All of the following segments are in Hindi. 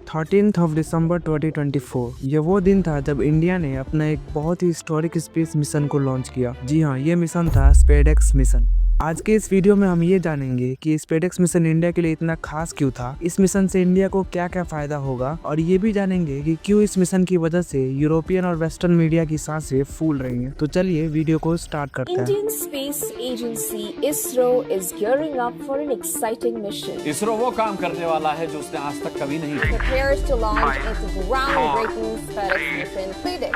13 दिसंबर 2024 ये वो दिन था जब इंडिया ने अपना एक बहुत ही हिस्टोरिक स्पेस मिशन को लॉन्च किया। जी हाँ, ये मिशन था स्पेसएक्स मिशन। आज के इस वीडियो में हम ये जानेंगे कि स्पेसएक्स मिशन इंडिया के लिए इतना खास क्यों था, इस मिशन से इंडिया को क्या क्या फायदा होगा, और ये भी जानेंगे कि क्यों इस मिशन की वजह से यूरोपियन और वेस्टर्न मीडिया की सांसें फूल रही हैं। तो चलिए वीडियो को स्टार्ट करते हैं। Indian Space Agency ISRO is gearing up for an exciting mission. ISRO वो काम करने वाला है जो उसने आज तक कभी नहीं किया। Prepares to launch its groundbreaking SpaceX mission, PDX.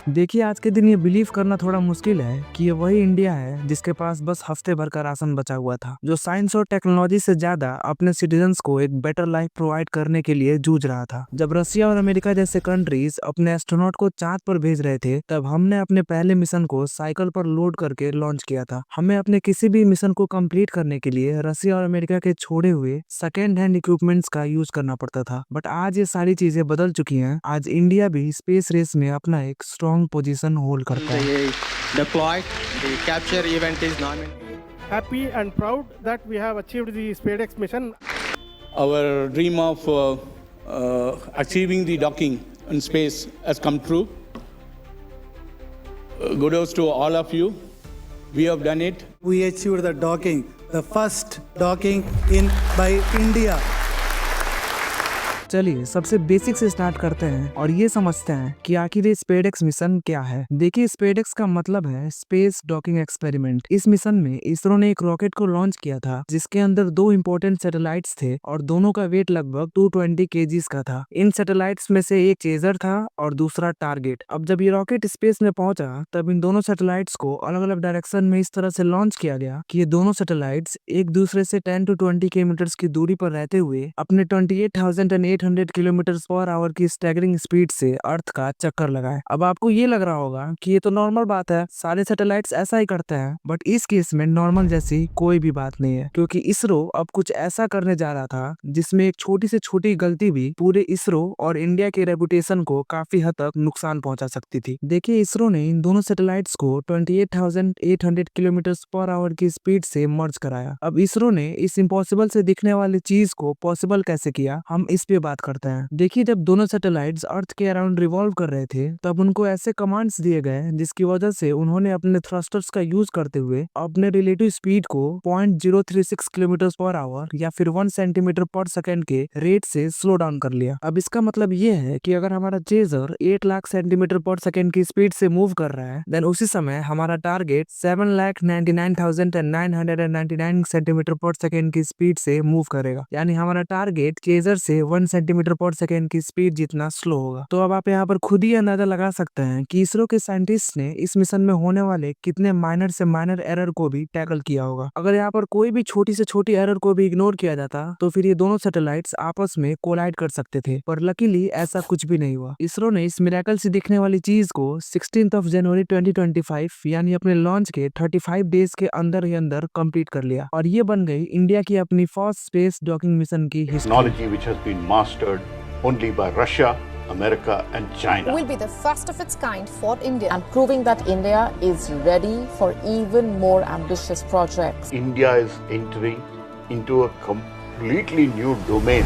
देखिए, आज के दिन ये बिलीव करना थोड़ा मुश्किल है कि ये वही इंडिया है जिसके पास बस हफ्ते भर का राशन बचा हुआ था, जो साइंस और टेक्नोलॉजी से ज्यादा अपने सिटीजन्स को एक बेटर लाइफ प्रोवाइड करने के लिए जूझ रहा था। जब रशिया और अमेरिका जैसे कंट्रीज अपने एस्ट्रोनॉट को चांद पर भेज रहे थे, तब हमने अपने पहले मिशन को साइकिल पर लोड करके लॉन्च किया था। हमें अपने किसी भी मिशन को कंप्लीट करने के लिए रशिया और अमेरिका के छोड़े हुए सेकेंड हैंड इक्विपमेंट्स का यूज करना पड़ता था। बट आज ये सारी चीजें बदल चुकी हैं। आज इंडिया भी स्पेस रेस में अपना एक स्ट्रॉन्ग पोजीशन होल्ड करता है। Deployed, the capture event is non. Happy and proud that we have achieved the SpaceX mission. Our dream of achieving the docking in space has come true. Kudos to all of you. We have done it. We achieved the docking, the first docking by India. चलिए सबसे बेसिक से स्टार्ट करते हैं और ये समझते हैं कि आखिर ये स्पेसएक्स मिशन क्या है। देखिए, स्पेसएक्स का मतलब है स्पेस डॉकिंग एक्सपेरिमेंट। इस मिशन में इसरो ने एक रॉकेट को लॉन्च किया था जिसके अंदर दो इंपॉर्टेंट सैटेलाइट्स थे और दोनों का वेट लगभग 220 केजीज का था। इन सैटेलाइट्स में से एक चेजर था और दूसरा टारगेट। अब जब ये रॉकेट स्पेस में पहुंचा तब इन दोनों सैटेलाइट्स को अलग अलग डायरेक्शन में इस तरह से लॉन्च किया गया कि ये दोनों सैटेलाइट्स एक दूसरे से 10 to 20 किलोमीटर की दूरी पर रहते हुए अपने 28,800 किलोमीटर पर आवर की स्टैगरिंग स्पीड से अर्थ का चक्कर लगाए। अब आपको ये लग रहा होगा कि ये तो नॉर्मल बात है, सारे सैटेलाइट्स ऐसा ही करते हैं। बट इस केस में नॉर्मल जैसी कोई भी बात नहीं है, क्योंकि इसरो अब कुछ ऐसा करने जा रहा था जिसमें एक छोटी से छोटी गलती भी पूरे इसरो और इंडिया के रेपुटेशन को काफी हद तक नुकसान पहुंचा सकती थी। देखिए, इसरो ने इन दोनों सैटेलाइट्स को 28,800 किलोमीटर पर आवर की स्पीड से मर्ज कराया। अब इसरो ने इस इम्पॉसिबल से दिखने वाली चीज को पॉसिबल कैसे किया, हम इस पे बात करते हैं। देखिए, जब दोनों सैटेलाइट्स अर्थ के अराउंड रिवॉल्व कर रहे थे तब उनको ऐसे कमांड्स दिए गए जिसकी वजह से उन्होंने अपने थ्रस्टर्स का यूज करते हुए अपने रिलेटिव स्पीड को 0.036 किलोमीटर पर आवर या फिर 1 सेंटीमीटर पर सेकेंड के रेट से स्लो डाउन कर लिया। अब इसका मतलब ये है कि अगर हमारा चेजर 8 लाख सेंटीमीटर पर सेकेंड की स्पीड से मूव कर रहा है, देन उसी समय हमारा टारगेट 7,99,999 सेंटीमीटर पर सेकेंड की स्पीड से मूव करेगा। यानी हमारा टारगेट चेजर से 1 सेंटीमीटर पर सेकेंड की स्पीड जितना स्लो होगा। तो अब आप यहाँ पर खुद ही अंदाजा लगा सकते हैं कि इसरो के साइंटिस्ट ने इस मिशन में होने वाले कितने माइनर से माइनर एरर को भी टैकल किया होगा। अगर यहाँ पर कोई भी छोटी से छोटी एरर को भी इग्नोर किया जाता तो फिर ये दोनों सैटेलाइट्स आपस में कोलाइड कर सकते थे, पर लकीली ऐसा कुछ भी नहीं हुआ। इसरो ने इस मिरेकल से दिखने वाली चीज को 16 जनवरी 2025 यानी अपने लॉन्च के 35 डेज के अंदर ही अंदर कंप्लीट कर लिया, और ये बन गई इंडिया की अपनी फर्स्ट स्पेस डॉकिंग मिशन की technology which has been mastered only by Russia, America and China. Will be the first of its kind for India and proving that India is ready for even more ambitious projects. India is entering into a completely new domain.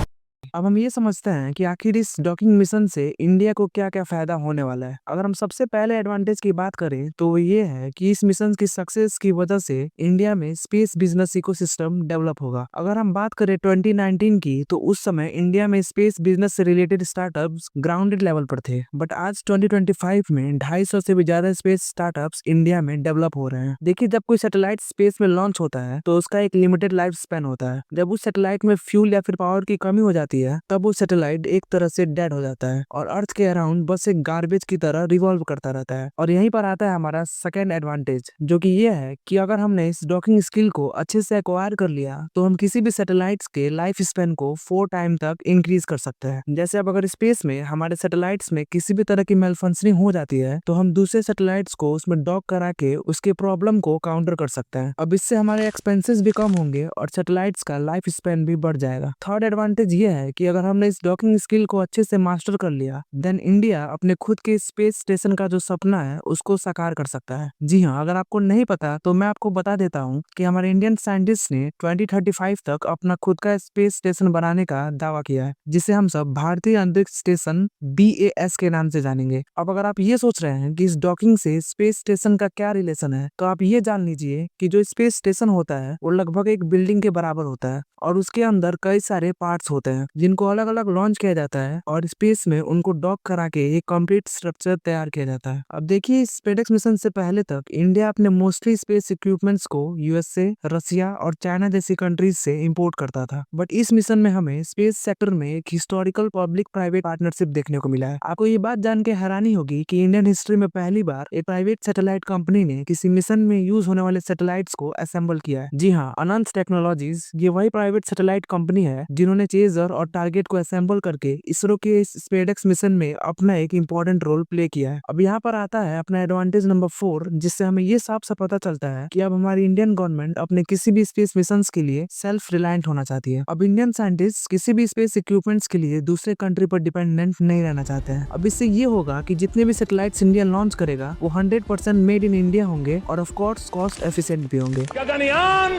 अब हम ये समझते हैं कि आखिर इस डॉकिंग मिशन से इंडिया को क्या क्या फायदा होने वाला है। अगर हम सबसे पहले एडवांटेज की बात करें तो वो ये है कि इस मिशन की सक्सेस की वजह से इंडिया में स्पेस बिजनेस इकोसिस्टम डेवलप होगा। अगर हम बात करें 2019 की, तो उस समय इंडिया में स्पेस बिजनेस से रिलेटेड स्टार्टअप्स ग्राउंडेड लेवल पर थे, बट आज 2025 में 250 से भी ज्यादा स्पेस स्टार्टअप्स इंडिया में डेवलप हो रहे हैं। देखिए, जब कोई सैटेलाइट स्पेस में लॉन्च होता है तो उसका एक लिमिटेड लाइफ स्पैन होता है। जब उस सैटेलाइट में फ्यूल या फिर पावर की कमी हो जाती है तब वो सैटेलाइट एक तरह से डेड हो जाता है और अर्थ के अराउंड बस एक गार्बेज की तरह रिवॉल्व करता रहता है। और यहीं पर आता है हमारा सेकेंड एडवांटेज, जो कि ये है कि अगर हमने इस डॉकिंग स्किल को अच्छे से एक्वायर कर लिया तो हम किसी भी सैटेलाइट्स के लाइफ स्पैन को 4 टाइम तक इंक्रीज कर सकते हैं। जैसे अब अगर स्पेस में हमारे सैटेलाइट्स में किसी भी तरह की मेलफंक्शनिंग हो जाती है तो हम दूसरे सैटेलाइट्स को उसमें डॉक करा के उसके प्रॉब्लम को काउंटर कर सकते हैं। अब इससे हमारे एक्सपेंसेस भी कम होंगे और सैटेलाइट्स का लाइफ स्पैन भी बढ़ जाएगा। थर्ड एडवांटेज ये है है कि अगर हमने इस डॉकिंग स्किल को अच्छे से मास्टर कर लिया देन इंडिया अपने खुद के स्पेस स्टेशन का जो सपना है उसको साकार कर सकता है। जी हाँ, अगर आपको नहीं पता तो मैं आपको बता देता हूँ कि हमारे इंडियन साइंटिस्ट ने 2035 तक अपना खुद का स्पेस स्टेशन बनाने का दावा किया है, जिसे हम सब भारतीय अंतरिक्ष स्टेशन BAS के नाम से जानेंगे। अब अगर आप ये सोच रहे हैं कि इस डॉकिंग से स्पेस स्टेशन का क्या रिलेशन है, तो आप ये जान लीजिए कि जो स्पेस स्टेशन होता है वो लगभग एक बिल्डिंग के बराबर होता है और उसके अंदर कई सारे पार्ट्स होते हैं जिनको अलग अलग लॉन्च किया जाता है और स्पेस में उनको डॉक करा के एक कंप्लीट स्ट्रक्चर तैयार किया जाता है। अब देखिए, स्पेसएक्स मिशन से पहले तक इंडिया अपने मोस्टली स्पेस इक्विपमेंट्स को USA, रसिया और चाइना जैसी कंट्रीज से इंपोर्ट करता था, बट इस मिशन में हमें स्पेस सेक्टर में एक हिस्टोरिकल पब्लिक प्राइवेट पार्टनरशिप देखने को मिला है। आपको ये बात जान के हैरानी होगी कि इंडियन हिस्ट्री में पहली बार एक प्राइवेट सैटेलाइट कंपनी ने किसी मिशन में यूज होने वाले सैटेलाइट्स को असेंबल किया है। जी हाँ, अनंत टेक्नोलॉजीज ये वही प्राइवेट सैटेलाइट कंपनी है जिन्होंने चेजर और टारगेट को असेंबल करके इसरो के स्पेसएक्स मिशन में अपना एक इंपॉर्टेंट रोल प्ले किया है। अब यहाँ पर आता है अपना एडवांटेज नंबर 4, जिससे हमें ये साफ साफ पता चलता है कि अब हमारी इंडियन गवर्नमेंट अपने किसी भी स्पेस मिशन के लिए सेल्फ रिलायंट होना चाहती है। अब इंडियन साइंटिस्ट किसी भी स्पेस इक्विपमेंट्स के लिए दूसरे कंट्री पर डिपेंडेंट नहीं रहना चाहते हैं। अब इससे ये होगा कि जितने भी सैटेलाइट्स इंडिया लॉन्च करेगा वो 100% मेड इन इंडिया होंगे और ऑफ कोर्स कॉस्ट एफिशिएंट भी होंगे। गगनयान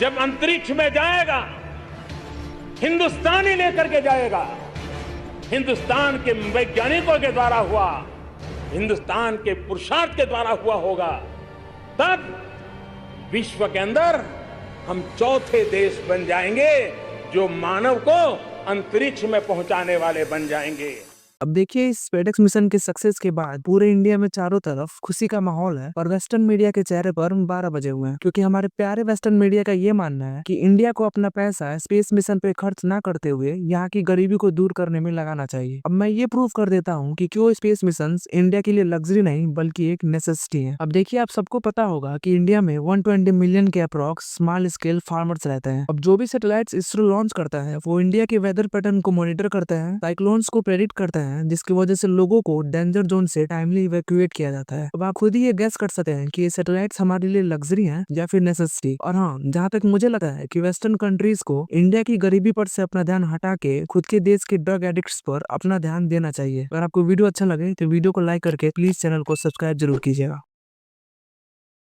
जब अंतरिक्ष में जाएगा हिंदुस्तानी लेकर के जाएगा, हिंदुस्तान के वैज्ञानिकों के द्वारा हुआ, हिंदुस्तान के पुरुषार्थ के द्वारा हुआ होगा, तब विश्व के अंदर हम चौथे देश बन जाएंगे जो मानव को अंतरिक्ष में पहुंचाने वाले बन जाएंगे। अब देखिए, इस स्पेसएक्स मिशन के सक्सेस के बाद पूरे इंडिया में चारों तरफ खुशी का माहौल है और वेस्टर्न मीडिया के चेहरे पर 12 बजे हुए हैं, क्योंकि हमारे प्यारे वेस्टर्न मीडिया का ये मानना है कि इंडिया को अपना पैसा स्पेस मिशन पे खर्च ना करते हुए यहाँ की गरीबी को दूर करने में लगाना चाहिए। अब मैं ये प्रूव कर देता हूँ कि क्यों स्पेस मिशन इंडिया के लिए लग्जरी नहीं बल्कि एक नेसेसिटी है। अब देखिए, आप सबको पता होगा कि इंडिया में 120 मिलियन के अप्रॉक्स स्मॉल स्केल फार्मर्स रहते हैं। अब जो भी सैटेलाइट्स इसरो लॉन्च करता है वो इंडिया के वेदर पैटर्न को मॉनिटर करते हैं, साइक्लोन्स को प्रेडिक्ट करते हैं, जिसकी वजह से लोगों को डेंजर जोन से टाइमली इवैक्यूएट किया जाता है। अब आप खुद ही ये गेस कर सकते हैं कि ये सैटेलाइट्स हमारे लिए लग्जरी हैं या फिर नेसेसिटी। और हाँ, जहाँ तक मुझे लगा है कि वेस्टर्न कंट्रीज को इंडिया की गरीबी पर से अपना ध्यान हटा के खुद के देश के ड्रग एडिक्ट्स पर अपना ध्यान देना चाहिए। अगर आपको वीडियो अच्छा लगे तो वीडियो को लाइक करके प्लीज चैनल को सब्सक्राइब जरूर कीजिएगा।